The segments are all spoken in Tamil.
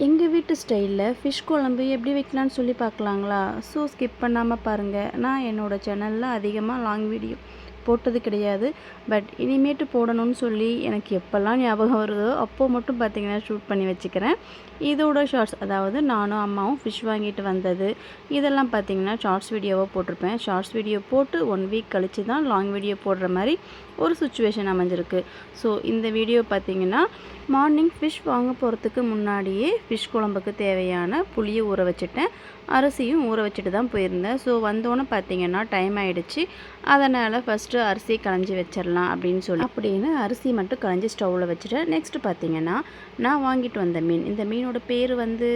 எங்கள் வீட்டு ஸ்டைலில் ஃபிஷ் குழம்பு எப்படி வைக்கலான்னு சொல்லி பார்க்கலாங்களா? ஸோ ஸ்கிப் பண்ணாமல் பாருங்கள். நான் என்னோடய சேனலில் அதிகமாக லாங் வீடியோ போட்டது கிடையாது. பட் இனிமேட்டு போடணும்னு சொல்லி எனக்கு எப்போல்லாம் ஞாபகம் வருதோ அப்போது மட்டும் பார்த்திங்கன்னா ஷூட் பண்ணி வச்சுக்கிறேன். இதோட ஷார்ட்ஸ், அதாவது நானும் அம்மாவும் ஃபிஷ் வாங்கிட்டு வந்தது, இதெல்லாம் பார்த்திங்கன்னா ஷார்ட்ஸ் வீடியோவாக போட்டிருப்பேன். ஷார்ட்ஸ் வீடியோ போட்டு 1 வீக் கழித்து தான் லாங் வீடியோ போடுற மாதிரி ஒரு சுச்சுவேஷன் அமைஞ்சிருக்கு. ஸோ இந்த வீடியோ பார்த்திங்கன்னா மார்னிங் ஃபிஷ் வாங்க போகிறதுக்கு முன்னாடியே ஃபிஷ் குழம்புக்கு தேவையான புளியை ஊற வச்சுட்டேன். அரிசியும் ஊற வச்சுட்டு தான் போயிருந்தேன். ஸோ வந்தோன்னே பார்த்திங்கன்னா டைம் ஆகிடுச்சு. அதனால் ஃபஸ்ட்டு அரிசி களைஞ்சி வச்சிடலாம் அப்படின்னு அரிசி மட்டும் களைஞ்சி ஸ்டவ்வில் வச்சுட்டேன். நெக்ஸ்ட்டு பார்த்திங்கன்னா நான் வாங்கிட்டு வந்த மீன், இந்த மீனோட பேர் வந்து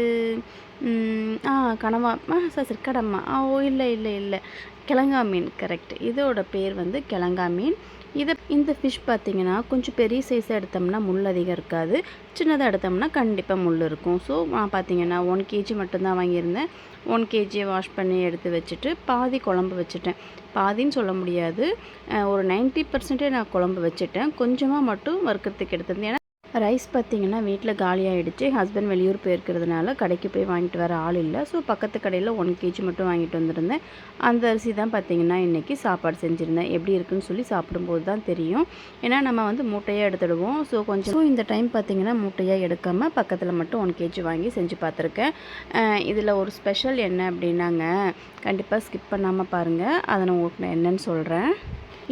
கனவா சார் கடம்மா இல்லை கிழங்கா மீன், கரெக்ட். இதோட பேர் வந்து கிழங்கா மீன். இந்த ஃபிஷ் பார்த்திங்கன்னா கொஞ்சம் பெரிய சைஸாக எடுத்தோம்னா முள் அதிகம் இருக்காது, சின்னதாக எடுத்தோம்னா கண்டிப்பாக முள் இருக்கும். ஸோ நான் பார்த்திங்கன்னா 1 kg மட்டும்தான் வாங்கியிருந்தேன். 1 kg வாஷ் பண்ணி எடுத்து வச்சுட்டு பாதி குழம்பு வச்சுட்டேன். பாதின்னு சொல்ல முடியாது, ஒரு 90% நான் குழம்பு வச்சுட்டேன். கொஞ்சமாக மட்டும் வறுக்கிறதுக்கு எடுத்திருந்தேன். ரைஸ் பார்த்திங்கன்னா வீட்டில் காலியாகிடுச்சு. ஹஸ்பண்ட் வெளியூர் போயிருக்கிறதுனால கடைக்கு போய் வாங்கிட்டு வர ஆள் இல்லை. ஸோ பக்கத்து கடையில் 1 kg மட்டும் வாங்கிட்டு வந்திருந்தேன். அந்த அரிசி தான் பார்த்திங்கன்னா இன்றைக்கி சாப்பாடு செஞ்சுருந்தேன். எப்படி இருக்குன்னு சொல்லி சாப்பிடும்போது தான் தெரியும். ஏன்னா நம்ம வந்து மூட்டையாக எடுத்துடுவோம். ஸோ இந்த டைம் பார்த்திங்கன்னா மூட்டையாக எடுக்காமல் பக்கத்தில் மட்டும் 1 kg வாங்கி செஞ்சு பார்த்துருக்கேன். இதில் ஒரு ஸ்பெஷல் என்ன அப்படின்னாங்க, கண்டிப்பாக ஸ்கிப் பண்ணாமல் பாருங்கள். அதை நான் உங்களுக்கு நான் என்னென்னு சொல்கிறேன்.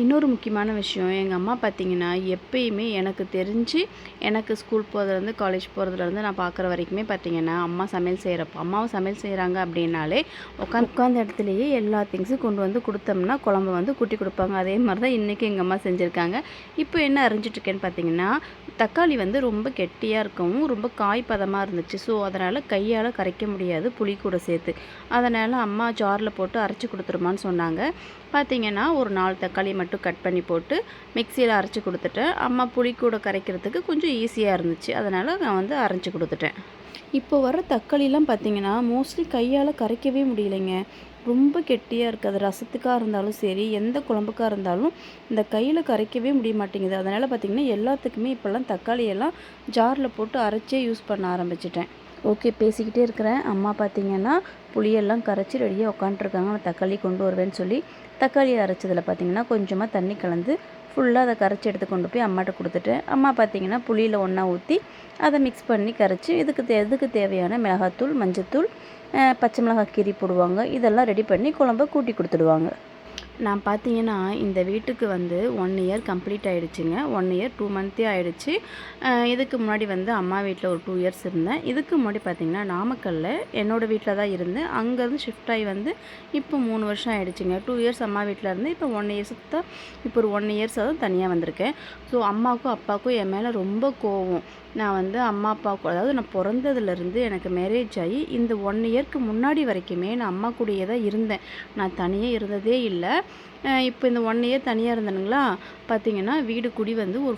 இன்னொரு முக்கியமான விஷயம், எங்கள் அம்மா பார்த்திங்கன்னா எப்பயுமே எனக்கு தெரிஞ்சு எனக்கு ஸ்கூல் போகிறதுலேருந்து காலேஜ் போகிறதுலேருந்து நான் பார்க்குற வரைக்குமே பார்த்திங்கன்னா அம்மாவும் சமையல் செய்கிறாங்க அப்படின்னாலே உட்காந்த இடத்துலையே எல்லா திங்ஸும் கொண்டு வந்து கொடுத்தோம்னா குழம்பு வந்து கூட்டி கொடுப்பாங்க. அதே மாதிரி தான் இன்றைக்கி எங்கள் அம்மா செஞ்சுருக்காங்க. இப்போ என்ன அரிஞ்சிட்ருக்கேன்னு பார்த்திங்கன்னா, தக்காளி வந்து ரொம்ப கெட்டியாக இருக்கவும் ரொம்ப காய் பதமாக இருந்துச்சு. ஸோ அதனால் கையால் கரைக்க முடியாது புளி கூட சேர்த்து. அதனால் அம்மா ஜாரில் போட்டு அரைச்சி கொடுத்துருமான்னு சொன்னாங்க. பார்த்திங்கன்னா ஒரு 4 தக்காளி மட்டும் கட் பண்ணி போட்டு மிக்சியில் அரைச்சி கொடுத்துட்டேன். அம்மா புளி கூட கரைக்கிறதுக்கு கொஞ்சம் ஈஸியாக இருந்துச்சு, அதனால் நான் வந்து அரைச்சி கொடுத்துட்டேன். இப்போ வர தக்காளிலாம் பார்த்திங்கன்னா மோஸ்ட்லி கையால் கரைக்கவே முடியலைங்க. ரொம்ப கெட்டியாக இருக்குது. ரசத்துக்காக இருந்தாலும் சரி, எந்த குழம்புக்காக இருந்தாலும் இந்த கையில் கரைக்கவே முடிய மாட்டேங்குது. அதனால் பார்த்திங்கன்னா எல்லாத்துக்குமே இப்போல்லாம் தக்காளியெல்லாம் ஜாரில் போட்டு அரைச்சே யூஸ் பண்ண ஆரம்பிச்சிட்டேன். ஓகே, பேசிக்கிட்டே இருக்கிறேன். அம்மா பார்த்திங்கன்னா புளியெல்லாம் கரைச்சி ரெடியாக உட்காண்ட்ருக்காங்க. நான் தக்காளி கொண்டு வருவேன்னு சொல்லி தக்காளியை அரைச்சதில் பார்த்திங்கன்னா கொஞ்சமாக தண்ணி கலந்து ஃபுல்லாக அதை கரைச்சி எடுத்து கொண்டு போய் அம்மாட்ட கொடுத்துட்டேன். அம்மா பார்த்திங்கன்னா புளியில் ஒன்றா ஊற்றி அதை மிக்ஸ் பண்ணி கரைச்சி இதுக்கு தேவையான மிளகாத்தூள், மஞ்சத்தூள், பச்சை மிளகாய் கீரி போடுவாங்க. இதெல்லாம் ரெடி பண்ணி குழம்ப கூட்டி கொடுத்துடுவாங்க. நான் பார்த்திங்கன்னா இந்த வீட்டுக்கு வந்து 1 year கம்ப்ளீட் ஆகிடுச்சுங்க. 1 year 2 monthே ஆகிடுச்சு. இதுக்கு முன்னாடி வந்து அம்மா வீட்டில் ஒரு 2 years இருந்தேன். இதுக்கு முன்னாடி பார்த்திங்கன்னா நாமக்கல்லில் என்னோடய வீட்டில் தான் இருந்தேன். அங்கேருந்து ஷிஃப்ட் ஆகி வந்து இப்போ 3 வருஷம் ஆகிடுச்சுங்க. 2 years அம்மா வீட்டில் இருந்து இப்போ 1 years தான், இப்போ ஒரு 1 years தான் தனியாக வந்திருக்கேன். ஸோ அம்மாவுக்கும் அப்பாவுக்கும் என் மேலே ரொம்ப கோவம். நான் வந்து அம்மா அப்பாவுக்கும், அதாவது நான் பிறந்ததுலேருந்து எனக்கு மேரேஜ் ஆகி இந்த 1 yearக்கு முன்னாடி வரைக்குமே நான் அம்மா கூடயே தான் இருந்தேன். நான் தனியாக இருந்ததே இல்லை. இப்போ இந்த 1 year தனியாக இருந்தேனுங்களா, பார்த்திங்கன்னா வீடு குடி வந்து ஒரு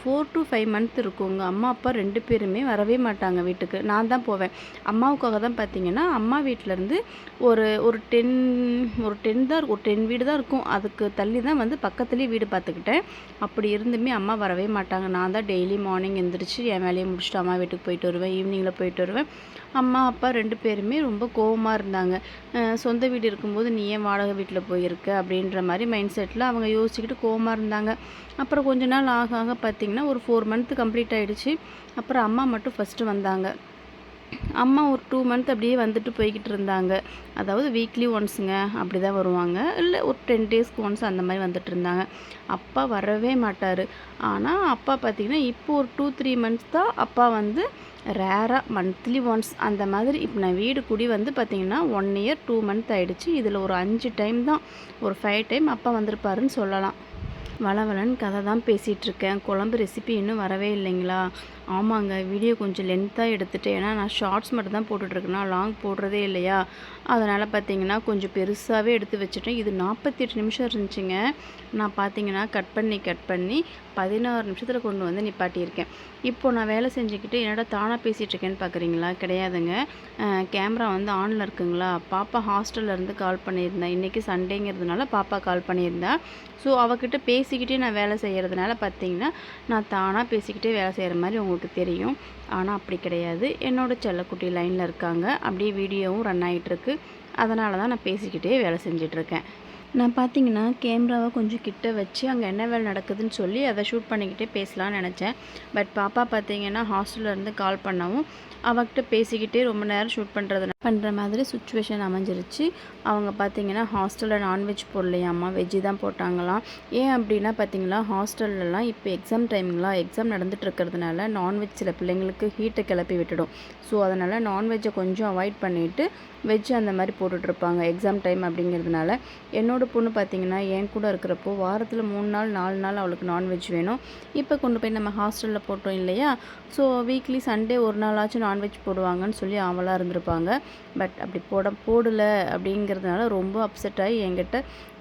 4 to 5 month இருக்குங்க. அம்மா அப்பா 2 பேருமே வரவே மாட்டாங்க வீட்டுக்கு. நான் தான் போவேன். அம்மாவுக்காக தான் பார்த்திங்கன்னா அம்மா வீட்டிலேருந்து ஒரு 10 தான், ஒரு 10 வீடு தான் இருக்கும். அதுக்கு தள்ளி தான் வந்து பக்கத்துலேயே வீடு பார்த்துக்கிட்டேன். அப்படி இருந்துமே அம்மா வரவே மாட்டாங்க. நான் தான் டெய்லி மார்னிங் எழுந்திரிச்சு என் வேலையை முடிச்சுட்டு அம்மா வீட்டுக்கு போயிட்டு வருவேன். ஈவினிங்கில் போயிட்டு வருவேன். அம்மா அப்பா 2 பேருமே ரொம்ப கோவமாக இருந்தாங்க. சொந்த வீடு இருக்கும்போது நீ ஏன் வாடகை வீட்டில் போயிருக்க அப்படின்ற மாதிரி மைண்ட் செட்டில் அவங்க யோசிச்சுக்கிட்டு கோவமாக இருந்தாங்க. அப்புறம் கொஞ்ச நாள் ஆக பார்த்திங்கன்னா ஒரு 4 month கம்ப்ளீட் ஆகிடுச்சு. அப்புறம் அம்மா மட்டும் ஃபஸ்ட்டு வந்தாங்க. அம்மா ஒரு 2 month அப்படியே வந்துட்டு போய்கிட்டு இருந்தாங்க. அதாவது வீக்லி ஒன்ஸுங்க அப்படி தான் வருவாங்க, இல்லை ஒரு 10 daysக்கு ஒன்ஸ் அந்த மாதிரி வந்துட்டு இருந்தாங்க. அப்பா வரவே மாட்டார். ஆனால் அப்பா பார்த்திங்கன்னா இப்போ ஒரு 2-3 months தான் அப்பா வந்து ரேராக மந்த்லி ஒன்ஸ் அந்த மாதிரி. இப்போ நான் வீடு குடி வந்து பார்த்திங்கன்னா 1 year 2 month ஆகிடுச்சு. இதில் ஒரு 5 டைம் தான், ஒரு 5 டைம் அப்பா வந்திருப்பாருன்னு சொல்லலாம். வளவலன்னு கதை தான் பேசிகிட்ருக்கேன். குழம்பு ரெசிபி இன்னும் வரவே இல்லைங்களா? ஆமாங்க, வீடியோ கொஞ்சம் லென்த்தாக எடுத்துகிட்டேன். ஏன்னா நான் ஷார்ட்ஸ் மட்டும் தான் போட்டுட்ருக்கேன்னா லாங் போடுறதே இல்லையா, அதனால் பார்த்திங்கன்னா கொஞ்சம் பெருசாகவே எடுத்து வச்சுட்டேன். இது 48 நிமிஷம் இருந்துச்சுங்க. நான் பார்த்திங்கன்னா கட் பண்ணி 16 நிமிஷத்தில் கொண்டு வந்து நிப்பாட்டியிருக்கேன். இப்போது நான் வேலை செஞ்சுக்கிட்டு என்னடா தானாக பேசிகிட்ருக்கேன்னு பார்க்குறீங்களா? கிடையாதுங்க, கேமரா வந்து ஆனில் இருக்குங்களா. பாப்பா ஹாஸ்டல்லேருந்து கால் பண்ணியிருந்தேன். இன்றைக்கி சண்டேங்கிறதுனால பாப்பா கால் பண்ணியிருந்தா. ஸோ அவகிட்ட பேசிக்கிட்டே நான் வேலை செய்கிறதுனால பார்த்திங்கன்னா நான் தானாக பேசிக்கிட்டே வேலை செய்கிற மாதிரி உங்களுக்கு உங்களுக்கு தெரியும். ஆனால் அப்படி கிடையாது. என்னோடய செல்லக்குட்டி லைனில் இருக்காங்க. அப்படியே வீடியோவும் ரன் ஆகிட்டுருக்கு. அதனால தான் நான் பேசிக்கிட்டே வேலை செஞ்சிட்ருக்கேன். நான் பார்த்தீங்கன்னா கேமராவை கொஞ்சம் கிட்ட வச்சு அங்கே என்ன வேலை நடக்குதுன்னு சொல்லி அதை ஷூட் பண்ணிக்கிட்டே பேசலான்னு நினச்சேன். பட் பாப்பா பார்த்தீங்கன்னா ஹாஸ்டல்லேருந்து கால் பண்ணவும் அவகிட்ட பேசிக்கிட்டே ரொம்ப நேரம் ஷூட் பண்ணுற மாதிரி சுச்சுவேஷன் அமைஞ்சிருச்சு. அவங்க பார்த்தீங்கன்னா ஹாஸ்டலில் நான்வெஜ் போடலையாம்மா, வெஜ்ஜு தான் போட்டாங்களாம். ஏன் அப்படின்னா பார்த்தீங்களா, ஹாஸ்டல்லலாம் இப்போ எக்ஸாம் எக்ஸாம் நடந்துட்டு இருக்கிறதுனால நான்வெஜ் சில பிள்ளைங்களுக்கு ஹீட்டை கிளப்பி விட்டுடும். ஸோ அதனால் நான்வெஜ்ஜை கொஞ்சம் அவாய்ட் பண்ணிவிட்டு வெஜ் அந்த மாதிரி போட்டுட்ருப்பாங்க எக்ஸாம் டைம் அப்படிங்கிறதுனால. என்னோடய பொண்ணு பார்த்திங்கன்னா என் கூட இருக்கிறப்போ வாரத்தில் 3 நாள் 4 நாள் அவளுக்கு நான்வெஜ் வேணும். இப்போ கொண்டு போய் நம்ம ஹாஸ்டலில் போட்டோம் இல்லையா, ஸோ வீக்லி சண்டே ஒரு நாளாச்சும் நான்வெஜ் போடுவாங்கன்னு சொல்லி அவளாக இருந்திருப்பாங்க. பட் அப்படி போடலை அப்படிங்கிறதுனால ரொம்ப அப்செட் ஆகி என்கிட்ட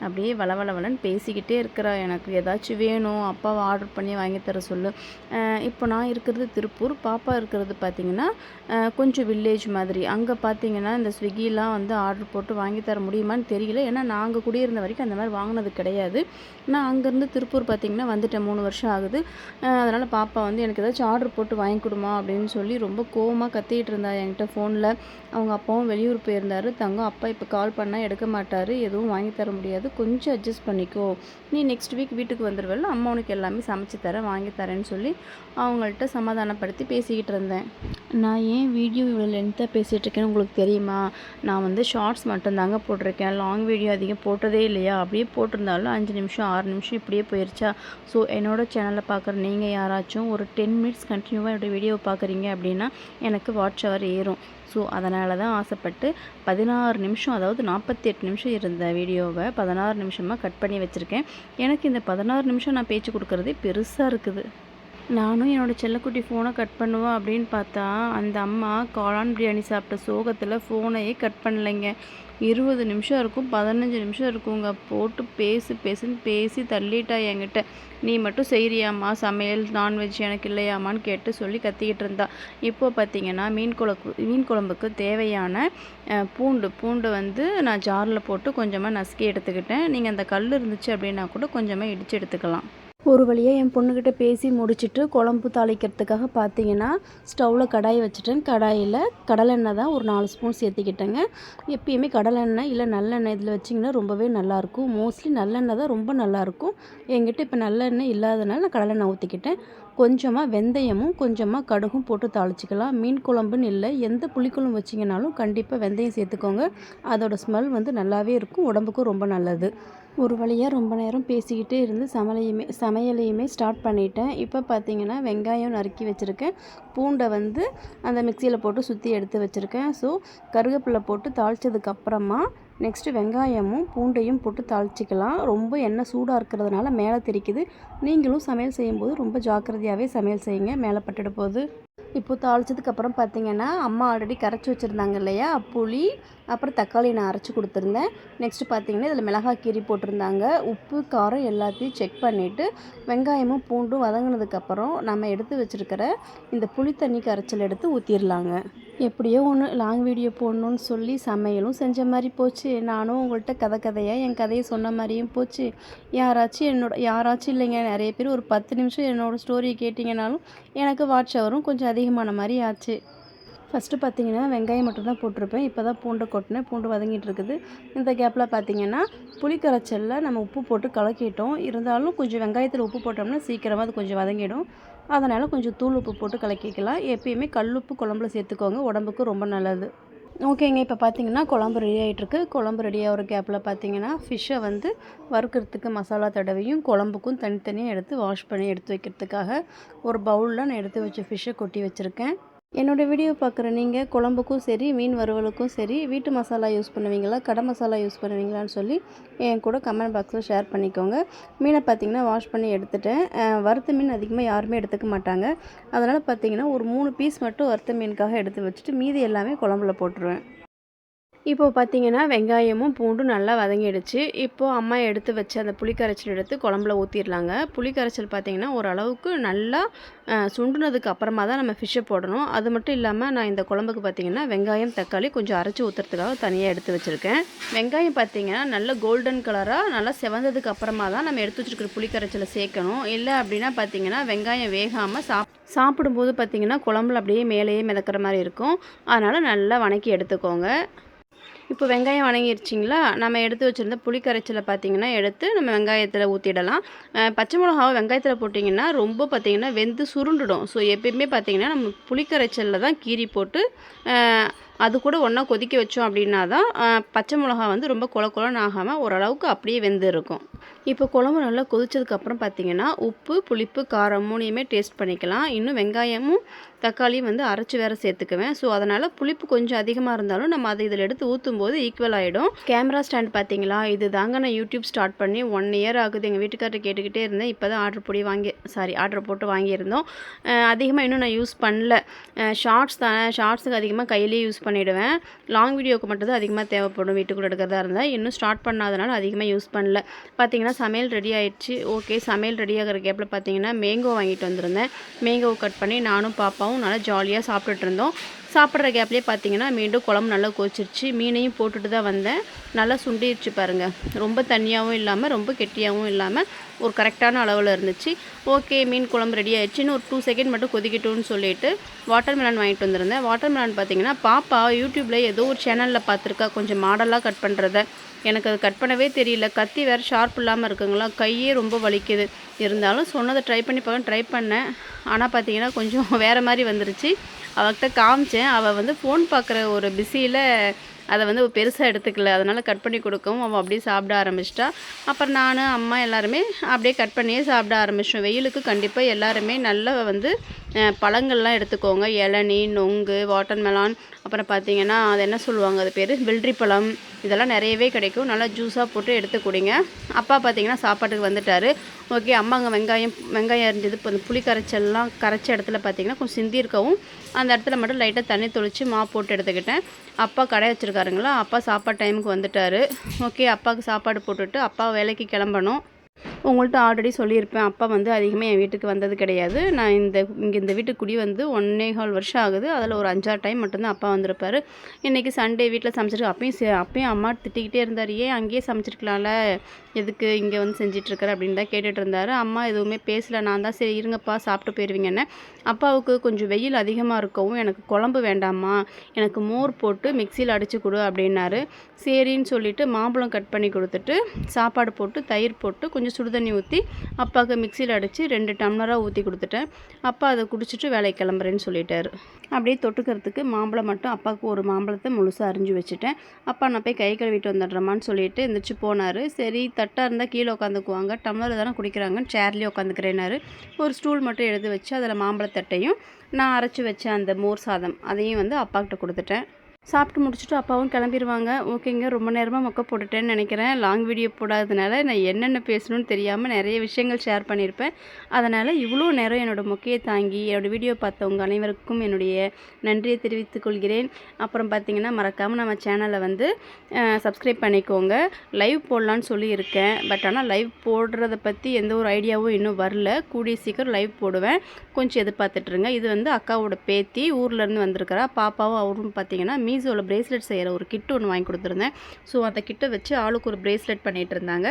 அப்படியே வளவளன்னு பேசிக்கிட்டே இருக்கிறா. எனக்கு ஏதாச்சும் வேணும், அப்பாவை ஆர்டர் பண்ணி வாங்கி தர சொல்லு. இப்போ நான் இருக்கிறது திருப்பூர், பாப்பா இருக்கிறது பார்த்திங்கன்னா கொஞ்சம் வில்லேஜ் மாதிரி. அங்கே பார்த்திங்கன்னா இந்த ஸ்விக்கிலாம் வந்து ஆர்டர் போட்டு வாங்கி தர முடியுமான்னு தெரியல. ஏன்னா நாங்கள் குடியிருந்த வரைக்கும் அந்த மாதிரி வாங்கினது கிடையாது. நான் அங்கேருந்து திருப்பூர் பார்த்திங்கன்னா வந்துட்டேன், 3 வருஷம் ஆகுது. அதனால் பாப்பா வந்து எனக்கு ஏதாச்சும் ஆர்டர் போட்டு வாங்கி கொடுமா அப்படின்னு சொல்லி ரொம்ப கோவமாக கத்திக்கிட்டு இருந்தா என்கிட்ட ஃபோனில். அவங்க அப்பாவும் வெளியூர் போயிருந்தார். தங்கம் அப்பா இப்போ கால் பண்ணால் எடுக்க மாட்டார், எதுவும் வாங்கி தர முடியாது, கொஞ்சம் அட்ஜஸ்ட் பண்ணிக்கோ, நீ நெக்ஸ்ட் வீக் வீட்டுக்கு வந்துடுவல்ல, அம்மா உனக்கு எல்லாமே சமைச்சு தரேன், வாங்கி தரேன்னு சொல்லி அவங்கள்ட்ட சமாதானப்படுத்தி பேசிக்கிட்டு இருந்தேன். நான் ஏன் வீடியோ இவ்வளோ லென்த்தாக பேசிகிட்டு இருக்கேன்னு உங்களுக்கு தெரியுமா? நான் வந்து ஷார்ட்ஸ் மட்டும்தாங்க போட்டிருக்கேன், லாங் வீடியோ அதிகம் போட்டதே இல்லையா. அப்படியே போட்டிருந்தாலும் 5 நிமிஷம் 6 நிமிஷம் இப்படியே போயிடுச்சா. ஸோ என்னோடய சேனலில் பார்க்குற நீங்கள் யாராச்சும் ஒரு 10 மினிட்ஸ் கண்டினியூவாக என்னோடய வீடியோவை பார்க்குறீங்க அப்படின்னா எனக்கு வாட்ச் ஹவர் ஏறும். ஸோ அதனால தான் ஆசைப்பட்டு 16 நிமிஷம், அதாவது 48 நிமிஷம் இருந்த வீடியோவை 16 நிமிஷமாக கட் பண்ணி வச்சுருக்கேன். எனக்கு இந்த 16 நிமிஷம் நான் பேச்சு கொடுக்குறதே பெருசாக இருக்குது. நானும் என்னோடய செல்லக்குட்டி ஃபோனை கட் பண்ணுவா அப்படின்னு பார்த்தா அந்த அம்மா காளான் பிரியாணி சாப்பிட்ட சோகத்தில் ஃபோனையே கட் பண்ணலைங்க. 20 நிமிஷம் இருக்கும், 15 நிமிஷம் இருக்குங்க. போட்டு பேசுன்னு பேசி தள்ளிட்டா என்கிட்ட. நீ மட்டும் செய்கிறியாம்மா சமையல், நான்வெஜ் எனக்கு இல்லையாம்மான்னு கேட்டு சொல்லி கத்திக்கிட்டு இருந்தா. இப்போ பார்த்திங்கன்னா மீன் குழம்புக்கு தேவையான பூண்டு வந்து நான் ஜாரில் போட்டு கொஞ்சமாக நசுக்கி எடுத்துக்கிட்டேன். நீங்கள் அந்த கல் இருந்துச்சு அப்படின்னா கூட கொஞ்சமாக இடித்து எடுத்துக்கலாம். ஒரு வழியாக என் பொண்ணுக்கிட்ட பேசி முடிச்சுட்டு குழம்பு தாளிக்கிறதுக்காக பார்த்தீங்கன்னா ஸ்டவ்வில் கடாய் வச்சுட்டேன். கடாயில் கடலெண்ணெய் தான் ஒரு 4 ஸ்பூன் சேர்த்திக்கிட்டேங்க. எப்பயுமே கடலெண்ணெய் இல்லை நல்லெண்ணெய் இதில் வச்சிங்கன்னா ரொம்பவே நல்லாயிருக்கும். மோஸ்ட்லி நல்லெண்ணெய் தான் ரொம்ப நல்லாயிருக்கும். என்கிட்ட இப்போ நல்லெண்ணெய் இல்லாதனால நான் கடலெண்ணெய் ஊற்றிக்கிட்டேன். கொஞ்சமாக வெந்தயமும் கொஞ்சமாக கடுகும் போட்டு தாளிச்சிக்கலாம். மீன் குழம்புன்னு இல்லை, எந்த புளிக்குழம்பு வச்சிங்கனாலும் கண்டிப்பாக வெந்தயம் சேர்த்துக்கோங்க. அதோடய ஸ்மெல் வந்து நல்லாவே இருக்கும், உடம்புக்கும் ரொம்ப நல்லது. ஒரு வழியாக ரொம்ப நேரம் பேசிக்கிட்டே இருந்து சமையலையுமே ஸ்டார்ட் பண்ணிட்டேன். இப்போ பார்த்திங்கன்னா வெங்காயம் நறுக்கி வச்சுருக்கேன், பூண்டை வந்து அந்த மிக்சியில் போட்டு சுற்றி எடுத்து வச்சுருக்கேன். ஸோ கருவேப்பிலை போட்டு தாளித்ததுக்கப்புறமா நெக்ஸ்ட்டு வெங்காயமும் பூண்டையும் போட்டு தாளிச்சிக்கலாம். ரொம்ப எண்ணெய் சூடாக இருக்கிறதுனால மேலே தெரிக்குது. நீங்களும் சமையல் செய்யும்போது ரொம்ப ஜாக்கிரதையாகவே சமையல் செய்யுங்க, மேலே பட்டுட போகுது. இப்போது தாளித்ததுக்கப்புறம் பார்த்திங்கன்னா அம்மா ஆல்ரெடி கரைச்சி வச்சுருந்தாங்க இல்லையா, புளி அப்புறம் தக்காளி நான் அரைச்சி கொடுத்துருந்தேன். நெக்ஸ்ட்டு பார்த்திங்கன்னா இதில் மிளகாய் கீரி போட்டிருந்தாங்க. உப்பு காரம் எல்லாத்தையும் செக் பண்ணிவிட்டு வெங்காயமும் பூண்டும் வதங்கினதுக்கப்புறம் நம்ம எடுத்து வச்சுருக்கிற இந்த புளி தண்ணி கரைச்சல் எடுத்து ஊற்றிடலாங்க. எப்படியோ ஒன்று லாங் வீடியோ போடணுன்னு சொல்லி சமையலும் செஞ்ச மாதிரி போச்சு. நானும் உங்கள்கிட்ட கதையாக என் கதையை சொன்ன மாதிரியும் போச்சு. யாராச்சும் இல்லைங்க, நிறைய பேர் ஒரு 10 நிமிஷம் என்னோடய ஸ்டோரியை கேட்டிங்கனாலும் எனக்கு வாட்ச் ஹவரும் கொஞ்சம் அதிகமான மாதிரி ஆச்சு. ஃபஸ்ட்டு பார்த்திங்கன்னா வெங்காயம் மட்டும் தான் போட்டிருப்பேன். இப்போ தான் பூண்டை கொட்டினேன், பூண்டு வதங்கிட்டு இருக்குது. இந்த கேப்பில் பார்த்திங்கன்னா புளி கரைச்சலில் நம்ம உப்பு போட்டு கலக்கிட்டோம். இருந்தாலும் கொஞ்சம் வெங்காயத்தில் உப்பு போட்டோம்னா சீக்கிரமாக அது கொஞ்சம் வதங்கிடும். அதனால் கொஞ்சம் தூள் உப்பு போட்டு கலக்கிக்கலாம். எப்பயுமே கல்லுப்பு குழம்புல சேர்த்துக்கோங்க, உடம்புக்கு ரொம்ப நல்லது. ஓகேங்க, இப்போ பார்த்திங்கன்னா குழம்பு ரெடி ஆகிட்டுருக்கு. குழம்பு ரெடியாக ஒரு கேப்பில் பார்த்திங்கன்னா ஃபிஷ்ஷை வந்து வறுக்கிறதுக்கு மசாலா தடவையும் குழம்புக்கும் தனித்தனியாக எடுத்து வாஷ் பண்ணி எடுத்து வைக்கிறதுக்காக ஒரு பவுலில் நான் எடுத்து வச்ச ஃபிஷ்ஷை கொட்டி வச்சுருக்கேன். என்னோடய வீடியோ பார்க்குற நீங்கள் குழம்புக்கும் சரி மீன் வறுவலுக்கும் சரி வீட்டு மசாலா யூஸ் பண்ணுவீங்களா, கடை மசாலா யூஸ் பண்ணுவீங்களான்னு சொல்லி என் கூட கமெண்ட் பாக்ஸில் ஷேர் பண்ணிக்கோங்க. மீனை பார்த்திங்கன்னா வாஷ் பண்ணி எடுத்துட்டேன். வறுத்த மீன் அதிகமாக யாருமே எடுத்துக்க மாட்டாங்க. அதனால் பார்த்திங்கன்னா ஒரு 3 பீஸ் மட்டும் வறுத்த மீனுக்காக எடுத்து வச்சுட்டு மீதி எல்லாமே குழம்புல போட்டுருவேன். இப்போ பார்த்திங்கன்னா வெங்காயமும் பூண்டும் நல்லா வதங்கிடுச்சு. இப்போது அம்மா எடுத்து வச்ச அந்த புளிக்கரைச்சல் எடுத்து குழம்புல ஊற்றிடலாங்க. புளிக்கரைச்சல் பார்த்திங்கன்னா ஓரளவுக்கு நல்லா சுண்டுனதுக்கு அப்புறமா தான் நம்ம ஃபிஷ்ஷை போடணும். அது மட்டும் இல்லாமல் நான் இந்த குழம்புக்கு பார்த்திங்கன்னா வெங்காயம் தக்காளி கொஞ்சம் அரைச்சி ஊற்றுறதுக்காக தனியாக எடுத்து வச்சுருக்கேன். வெங்காயம் பார்த்திங்கன்னா நல்லா கோல்டன் கலராக நல்லா செவந்ததுக்கு அப்புறமா தான் நம்ம எடுத்து வச்சுருக்கிற புளிக்கரைச்சலை சேர்க்கணும். இல்லை அப்படின்னா பார்த்திங்கன்னா வெங்காயம் வேகாமல் சாப்பிடும்போது பார்த்திங்கன்னா குழம்புல அப்படியே மேலேயே மிதக்கிற மாதிரி இருக்கும். அதனால் நல்லா வணக்கி எடுத்துக்கோங்க. இப்போ வெங்காயம் வணங்கிருச்சிங்களா, நம்ம எடுத்து வச்சுருந்த புளி கரைச்சலை பார்த்திங்கன்னா எடுத்து நம்ம வெங்காயத்தில் ஊற்றிடலாம். பச்சை மிளகாவை வெங்காயத்தில் போட்டிங்கன்னா ரொம்ப பார்த்திங்கன்னா வெந்து சுருண்டுடும். ஸோ எப்பயுமே பார்த்திங்கன்னா நம்ம புளி கரைச்சலில் தான் கீரி போட்டு அது கூட ஒன்றா கொதிக்க வச்சோம் அப்படின்னா தான் பச்சை மிளகா வந்து ரொம்ப கொலன்னு ஆகாமல் ஓரளவுக்கு அப்படியே வெந்து இருக்கும். இப்போ குழம்பு நல்லா கொதிச்சதுக்கப்புறம் பார்த்திங்கன்னா உப்பு, புளிப்பு, காரம் 3யுமே டேஸ்ட் பண்ணிக்கலாம். இன்னும் வெங்காயமும் தக்காளியும் வந்து அரைச்சி வேறு சேர்த்துக்குவேன். ஸோ அதனால் புளிப்பு கொஞ்சம் அதிகமாக இருந்தாலும் நம்ம அதை இதில் எடுத்து ஊற்றும்போது ஈக்குவல் ஆகிடும். கேமரா ஸ்டாண்ட் பார்த்திங்களா, இது தாங்க நான் யூடியூப் ஸ்டார்ட் பண்ணி 1 இயர் ஆகுது. எங்கள் வீட்டுக்காரர்கிட்ட கேட்டுக்கிட்டே இருந்தேன். இப்போ தான் ஆர்டர் போட்டு வாங்கியிருந்தோம். அதிகமாக இன்னும் நான் யூஸ் பண்ணல. ஷார்ட்ஸ் தானே, ஷார்ட்ஸுக்கு அதிகமாக கையிலேயே யூஸ் பண்ணிவிடுவேன். லாங் வீடியோவுக்கு மட்டும் தான் அதிகமாக தேவைப்படும் வீட்டுக்குள்ளே எடுக்கிறதா இருந்தால். இன்னும் ஸ்டார்ட் பண்ணாதனால அதிகமாக யூஸ் பண்ணல. பார்த்திங்கன்னா சமையல் ரெடி ஆகிடுச்சு. ஓகே, சமையல் ரெடி ஆகிற கேப்பில் பார்த்திங்கன்னா மேங்கோ வாங்கிட்டு வந்திருந்தேன். மேங்கோவை கட் பண்ணி நானும் பாப்பாவும் நல்லா ஜாலியாக சாப்பிட்டுட்டு இருந்தோம். சாப்பிட்ற கேப்லேயே பார்த்திங்கன்னா மீண்டும் குழம்பு நல்லா கொதிச்சிருச்சு. மீனையும் போட்டுட்டு தான் வந்தேன். நல்லா சுண்டிடுச்சு பாருங்கள். ரொம்ப தண்ணியாகவும் இல்லாமல் ரொம்ப கெட்டியாகவும் இல்லாமல் ஒரு கரெக்டான அளவில் இருந்துச்சு. ஓகே, மீன் குழம்பு ரெடி ஆகிடுச்சு. இன்னும் ஒரு 2 செகண்ட் மட்டும் கொதிக்கட்டும்னு சொல்லிட்டு வாட்டர் மெலன் வாங்கிட்டு வந்திருந்தேன். வாட்டர் மெலன் பார்த்திங்கன்னா பாப்பா யூடியூப்பில் ஏதோ ஒரு சேனலில் பார்த்துருக்கா கொஞ்சம் மாடலாக கட் பண்ணுறத. எனக்கு அது கட் பண்ணவே தெரியல. கத்தி வேறு ஷார்ப் இல்லாமல் இருக்குங்களா, கையே ரொம்ப வலிக்குது. இருந்தாலும் சொன்னதை ட்ரை பண்ணேன். ஆனால் பார்த்திங்கன்னா கொஞ்சம் வேறு மாதிரி வந்துருச்சு. அவகிட்ட காமிச்சேன். அவள் வந்து ஃபோன் பார்க்குற ஒரு பிஸியில் அதை வந்து பெருசாக எடுத்துக்கல. அதனால் கட் பண்ணி கொடுக்கவும் அவள் அப்படியே சாப்பிட ஆரம்பிச்சிட்டா. அப்புறம் நான், அம்மா எல்லாருமே அப்படியே கட் பண்ணியே சாப்பிட ஆரம்பிச்சிட்டோம். வெயிலுக்கு கண்டிப்பாக எல்லாருமே நல்லா வந்து பழங்கள்லாம் எடுத்துக்கோங்க. இளநீ, நொங்கு, வாட்டர் மெலான், அப்புறம் பார்த்திங்கன்னா அது என்ன சொல்லுவாங்க, அது பேர் வெள்ளரி பழம், இதெல்லாம் நிறையவே கிடைக்கும். நல்லா ஜூஸாக போட்டு எடுத்து குடிங்க. அப்பா பார்த்திங்கன்னா சாப்பாட்டுக்கு வந்துட்டார். ஓகே, அம்மா அங்கே வெங்காயம் அரிஞ்சது. இப்போ அந்த புளி கரைச்சல்லாம் கரைச்ச இடத்துல பார்த்திங்கன்னா கொஞ்சம் சிந்தி இருக்கவும் அந்த இடத்துல மட்டும் லைட்டாக தண்ணி தொளிச்சு மாவு போட்டு எடுத்துக்கிட்டேன். அப்பா கடை வச்சுருக்காருங்களா, அப்பா சாப்பாடு டைமுக்கு வந்துட்டார். ஓகே, அப்பாவுக்கு சாப்பாடு போட்டுட்டு அப்பா வேலைக்கு கிளம்பணும். உங்கள்கிட்ட ஆல்ரெடி சொல்லியிருப்பேன், அப்பா வந்து அதிகமாக என் வீட்டுக்கு வந்தது கிடையாது. நான் இந்த வீட்டுக்கு குடி வந்து 1.25 வருஷம் ஆகுது. அதில் ஒரு 5-6 டைம் மட்டும்தான் அப்பா வந்திருப்பார். இன்றைக்கி சண்டே வீட்டில் சமைச்சிட்டு அப்பயும் அம்மா திட்டிக்கிட்டே இருந்தார். ஏன் அங்கேயே சமைச்சிருக்கலாம்ல, எதுக்கு இங்கே வந்து செஞ்சிட்ருக்காரு அப்படின்னு தான் கேட்டுட்டு இருந்தார். அம்மா எதுவுமே பேசலை. நான் தான் சரி இருங்கப்பா சாப்பிட்டு போயிடுவீங்கன்னு. அப்பாவுக்கு கொஞ்சம் வெயில் அதிகமாக இருக்கவும் எனக்கு குழம்பு வேண்டாம்மா, எனக்கு மோர் போட்டு மிக்சியில் அடித்து கொடு அப்படின்னாரு. சரின்னு சொல்லிவிட்டு மாம்பழம் கட் பண்ணி கொடுத்துட்டு சாப்பாடு போட்டு தயிர் போட்டு கொஞ்சம் சுடுதண்ணி ஊற்றி அப்பாவுக்கு மிக்சியில் அடித்து 2 டம்ளராக ஊற்றி கொடுத்துட்டேன். அப்பா அதை குடிச்சிட்டு வேலைக்கு கிளம்புறேன்னு சொல்லிட்டாரு. அப்படியே தொட்டுக்கிறதுக்கு மாம்பழம் மட்டும் அப்பாவுக்கு ஒரு மாம்பழத்தை முழுசாக அரிஞ்சு வச்சுட்டேன். அப்பா நான் போய் கை கழுவிட்டு வந்துடுறேம்மான்னு சொல்லிட்டு எந்திரிச்சு போனார். சரி, தட்டாக இருந்தால் கீழே உட்காந்துக்குவாங்க, டம்ளர் தானே குடிக்கிறாங்கன்னு சேர்லேயே உட்காந்துக்கிறேனாரு. ஒரு ஸ்டூல் மட்டும் எடுத்து வச்சு அதில் மாம்பழத்தட்டையும் நான் அரைச்சி வச்ச அந்த மோர் சாதம் அதையும் வந்து அப்பாக்கிட்ட கொடுத்துட்டேன். சாப்பிட்டு முடிச்சுட்டு அப்பாவும் கிளம்பிடுவாங்க. ஓகேங்க, ரொம்ப நேரமாக மொக்க போட்டுட்டேன்னு நினைக்கிறேன். லாங் வீடியோ போடாததுனால நான் என்னென்ன பேசணும்னு தெரியாமல் நிறைய விஷயங்கள் ஷேர் பண்ணியிருப்பேன். அதனால் இவ்வளோ நேரம் என்னோடய மொக்கையை தாங்கி என்னோடய வீடியோ பார்த்தவங்க அனைவருக்கும் என்னுடைய நன்றியை தெரிவித்துக் கொள்கிறேன். அப்புறம் பார்த்திங்கன்னா மறக்காமல் நம்ம சேனலை வந்து சப்ஸ்கிரைப் பண்ணிக்கோங்க. லைவ் போடலான்னு சொல்லியிருக்கேன். பட் ஆனால் லைவ் போடுறத பற்றி எந்த ஒரு ஐடியாவும் இன்னும் வரல. கூடிய சீக்கிரம் லைவ் போடுவேன், கொஞ்சம் எதிர்பார்த்துட்ருங்க. இது வந்து அக்காவோட பேத்தி ஊர்லேருந்து வந்திருக்கிறா. பாப்பாவும் அவரும் பார்த்திங்கன்னா மீஷோவில் பிரேஸ்லெட் செய்கிற ஒரு கிட் ஒன்று வாங்கி கொடுத்துருந்தேன். ஸோ அந்த கிட்டை வச்சு ஆளுக்கு ஒரு பிரேஸ்லெட் பண்ணிகிட்டு இருந்தாங்க.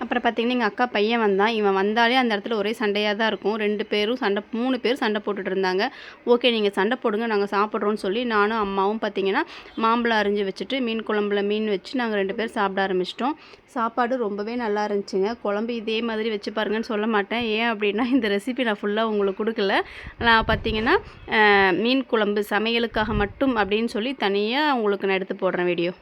அப்புறம் பார்த்திங்கன்னா எங்கள் அக்கா பையன் வந்தான். இவன் வந்தாலே அந்த இடத்துல ஒரே சண்டையாக தான் இருக்கும். 3 பேர் சண்டை போட்டுட்டு இருந்தாங்க. ஓகே, நீங்கள் சண்டை போடுங்க, நாங்கள் சாப்பிட்றோன்னு சொல்லி நானும் அம்மாவும் பார்த்திங்கன்னா மாம்பழம் அரிஞ்சு வச்சுட்டு மீன் குழம்புல மீன் வச்சு நாங்கள் 2 பேர் சாப்பிட ஆரம்பிச்சிட்டோம். சாப்பாடு ரொம்பவே நல்லா இருந்துச்சுங்க. குழம்பு இதே மாதிரி வச்சு பாருங்கன்னு சொல்ல மாட்டேன். ஏன் அப்படின்னா இந்த ரெசிபி நான் ஃபுல்லாக உங்களுக்கு கொடுக்கல. நான் பார்த்திங்கன்னா மீன் குழம்பு சமையலுக்காக மட்டும் அப்படின்னு சொல்லி தனியாக உங்களுக்கு நான் எடுத்து போடுறேன் வீடியோ.